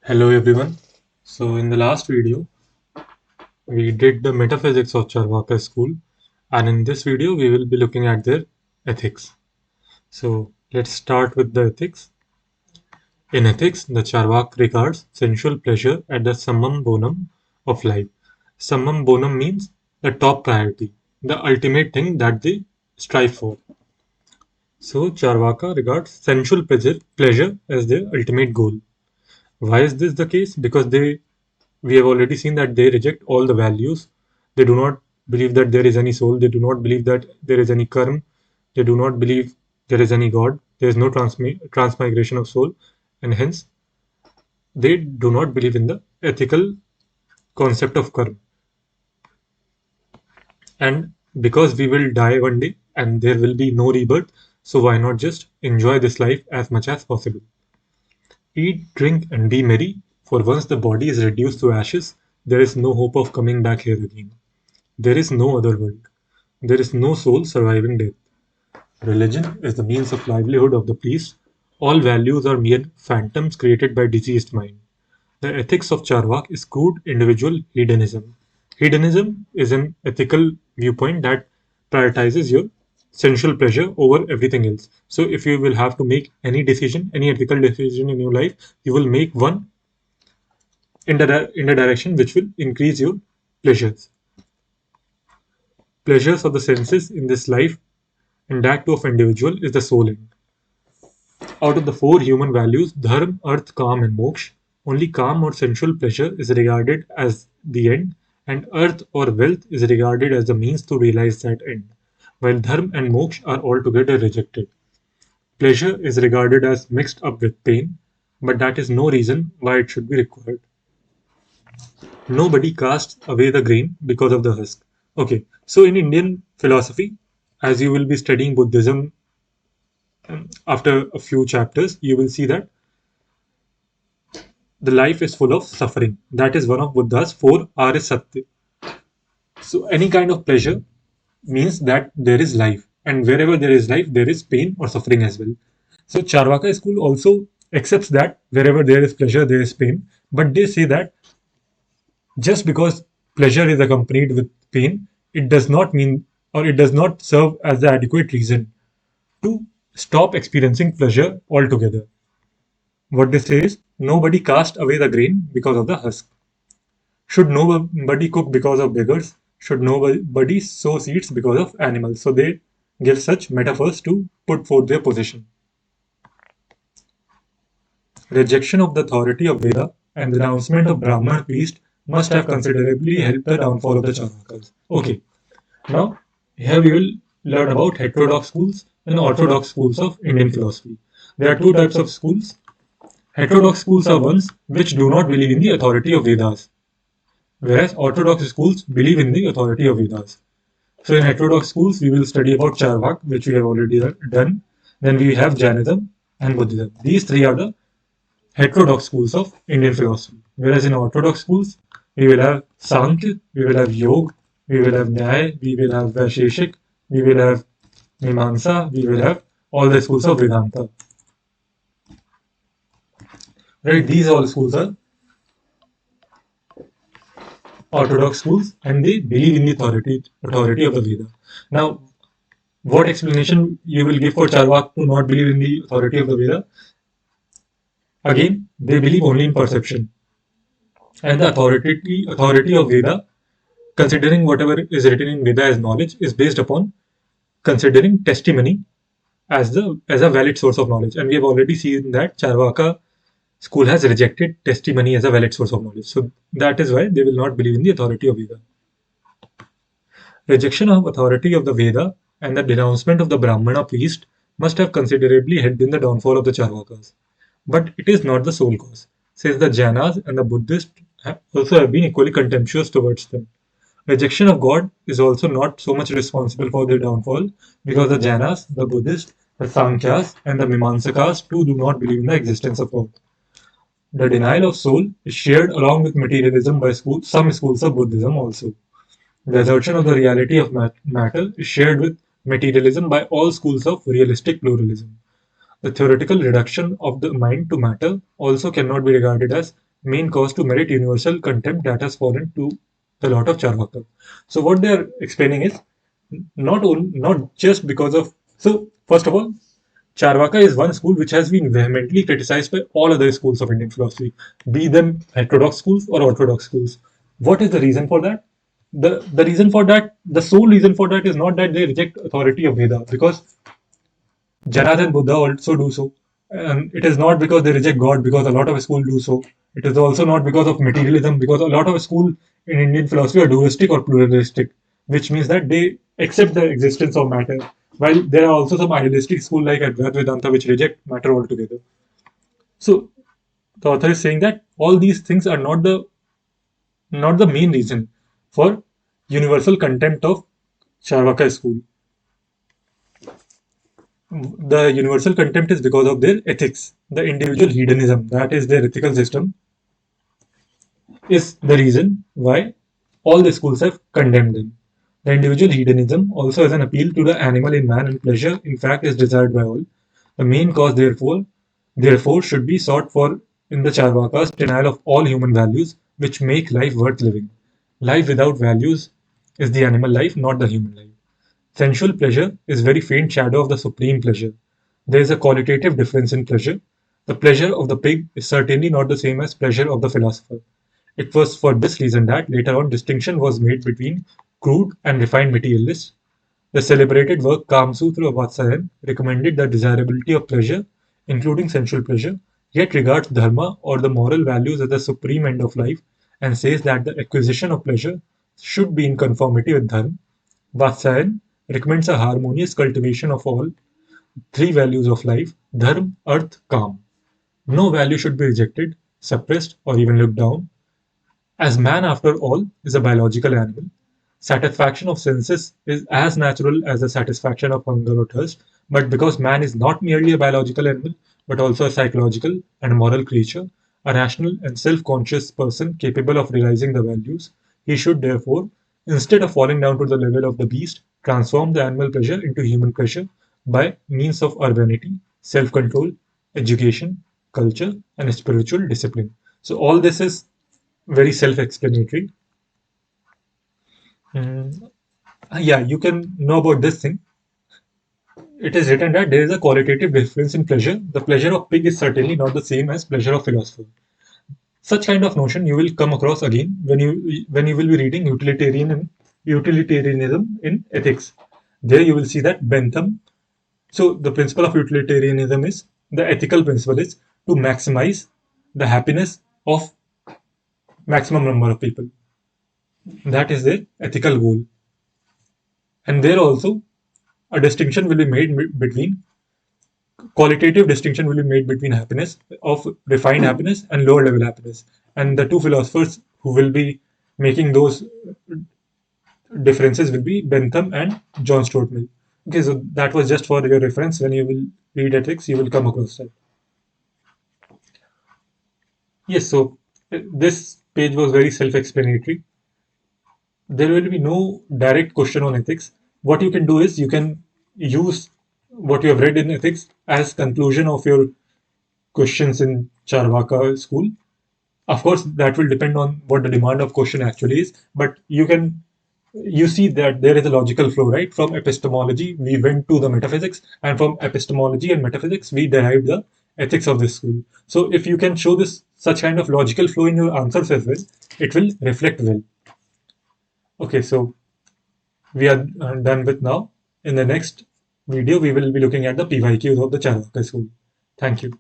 Hello everyone. So in the last video, we did the metaphysics of Charvaka school, and in this video we will be looking at their ethics. So let's start with the ethics. In ethics, the Charvak regards sensual pleasure as the summum bonum of life. Summum bonum means the top priority, the ultimate thing that they strive for. So Charvaka regards sensual pleasure as their ultimate goal. Why is this the case? Because we have already seen that they reject all the values. They do not believe that there is any soul. They do not believe that there is any karma. They do not believe there is any God. There is no transmigration of soul, and hence they do not believe in the ethical concept of karma. And because we will die one day and there will be no rebirth, so why not just enjoy this life as much as possible? Eat, drink, and be merry, for once the body is reduced to ashes, there is no hope of coming back here again. There is no other world. There is no soul surviving death. Religion is the means of livelihood of the priest. All values are mere phantoms created by diseased mind. The ethics of Charvak is crude individual hedonism. Hedonism is an ethical viewpoint that prioritizes your sensual pleasure over everything else. So, if you will have to make any decision, any ethical decision in your life, you will make one in the direction which will increase your pleasures. Pleasures of the senses in this life and that too of individual is the soul end. Out of the four human values, dharma, arth, kam, and moksha, only kam or sensual pleasure is regarded as the end, and arth or wealth is regarded as the means to realize that end, while dharma and moksha are altogether rejected. Pleasure is regarded as mixed up with pain, but that is no reason why it should be required. Nobody casts away the grain because of the husk. Okay, so in Indian philosophy, as you will be studying Buddhism after a few chapters, you will see that the life is full of suffering. That is one of Buddha's four Arya Satya. So any kind of pleasure means that there is life, and wherever there is life, there is pain or suffering as well. So Charvaka school also accepts that wherever there is pleasure, there is pain, but they say that just because pleasure is accompanied with pain, it does not mean or it does not serve as the adequate reason to stop experiencing pleasure altogether. What they say is nobody cast away the grain because of the husk. Should nobody cook because of beggars? Should nobody sow seeds because of animals? So they give such metaphors to put forth their position. Rejection of the authority of Veda and the announcement of Brahman priest must have considerably helped the downfall of the Charvakas. Okay, now here we will learn about heterodox schools and orthodox schools of Indian philosophy. There are two types of schools. Heterodox schools are ones which do not believe in the authority of Vedas, whereas orthodox schools believe in the authority of Vedas. So in heterodox schools, we will study about Charvak, which we have already done. Then we have Jainism and Buddhism. These three are the heterodox schools of Indian philosophy. Whereas in orthodox schools, we will have Sankhya, we will have Yoga, we will have Nyaya, we will have Vaisheshik, we will have Mimamsa, we will have all the schools of Vedanta. Right? These all schools are orthodox schools and they believe in the authority of the Veda. Now, what explanation you will give for Charvak to not believe in the authority of the Veda? Again, they believe only in perception. And the authority of Veda, considering whatever is written in Veda as knowledge, is based upon considering testimony as a valid source of knowledge. And we have already seen that Charvaka school has rejected testimony as a valid source of knowledge. So that is why they will not believe in the authority of Veda. Rejection of authority of the Veda and the denouncement of the Brahmana priest must have considerably helped in the downfall of the Charvakas. But it is not the sole cause, since the Jainas and the Buddhists also have been equally contemptuous towards them. Rejection of God is also not so much responsible for their downfall because the Jainas, the Buddhists, the Sankhyas, and the Mimamsakas too do not believe in the existence of God. The denial of soul is shared along with materialism by some schools of Buddhism also. The assertion of the reality of matter is shared with materialism by all schools of realistic pluralism. The theoretical reduction of the mind to matter also cannot be regarded as main cause to merit universal contempt that has fallen to the lot of Charvaka. So what they are explaining is not just because of, so first of all, Charvaka is one school which has been vehemently criticized by all other schools of Indian philosophy, be them heterodox schools or orthodox schools. What is the reason for that? The reason for that, the sole reason for that is not that they reject authority of Veda, because Janat and Buddha also do so. And it is not because they reject God, because a lot of schools do so. It is also not because of materialism, because a lot of schools in Indian philosophy are dualistic or pluralistic, which means that they accept the existence of matter. While there are also some idealistic schools like Advaita Vedanta which reject matter altogether. So the author is saying that all these things are not the main reason for universal contempt of Charvaka school. The universal contempt is because of their ethics. The individual hedonism, that is their ethical system, is the reason why all the schools have condemned them. The individual hedonism also has an appeal to the animal in man, and pleasure, in fact, is desired by all. The main cause, therefore, should be sought for in the Charvakas denial of all human values which make life worth living. Life without values is the animal life, not the human life. Sensual pleasure is very faint shadow of the supreme pleasure. There is a qualitative difference in pleasure. The pleasure of the pig is certainly not the same as pleasure of the philosopher. It was for this reason that later on distinction was made between crude and refined materialists. The celebrated work Kamsutra of Vatsayan recommended the desirability of pleasure, including sensual pleasure, yet regards dharma or the moral values as the supreme end of life and says that the acquisition of pleasure should be in conformity with dharma. Vatsayan recommends a harmonious cultivation of all three values of life: dharma, arth, kam. No value should be rejected, suppressed, or even looked down. As man, after all, is a biological animal, satisfaction of senses is as natural as the satisfaction of hunger or thirst. But because man is not merely a biological animal, but also a psychological and moral creature, a rational and self conscious person capable of realizing the values, he should therefore, instead of falling down to the level of the beast, transform the animal pleasure into human pleasure by means of urbanity, self control, education, culture, and spiritual discipline. So, all this is very self-explanatory. Mm, yeah, you can know about this thing. It is written that there is a qualitative difference in pleasure. The pleasure of pig is certainly not the same as pleasure of philosopher. Such kind of notion you will come across again when you will be reading utilitarianism in ethics. There you will see that Bentham. So the principle of utilitarianism is, the ethical principle is to maximize the happiness of maximum number of people. That is the ethical goal. And there also a distinction will be made between qualitative distinction will be made between happiness of refined happiness and lower level happiness, and the two philosophers who will be making those differences will be Bentham and John Stuart Mill. Okay, so that was just for your reference. When you will read ethics, you will come across that. Yes, so this page was very self-explanatory. There will be no direct question on ethics. What you can do is you can use what you have read in ethics as conclusion of your questions in Charvaka school. Of course, that will depend on what the demand of question actually is, but you see that there is a logical flow, right? From epistemology, we went to the metaphysics, and from epistemology and metaphysics, we derived the ethics of this school. So if you can show this such kind of logical flow in your answers as well, it will reflect well. Okay, so we are done with now. In the next video, we will be looking at the PYQs of the Charvaka school. Thank you.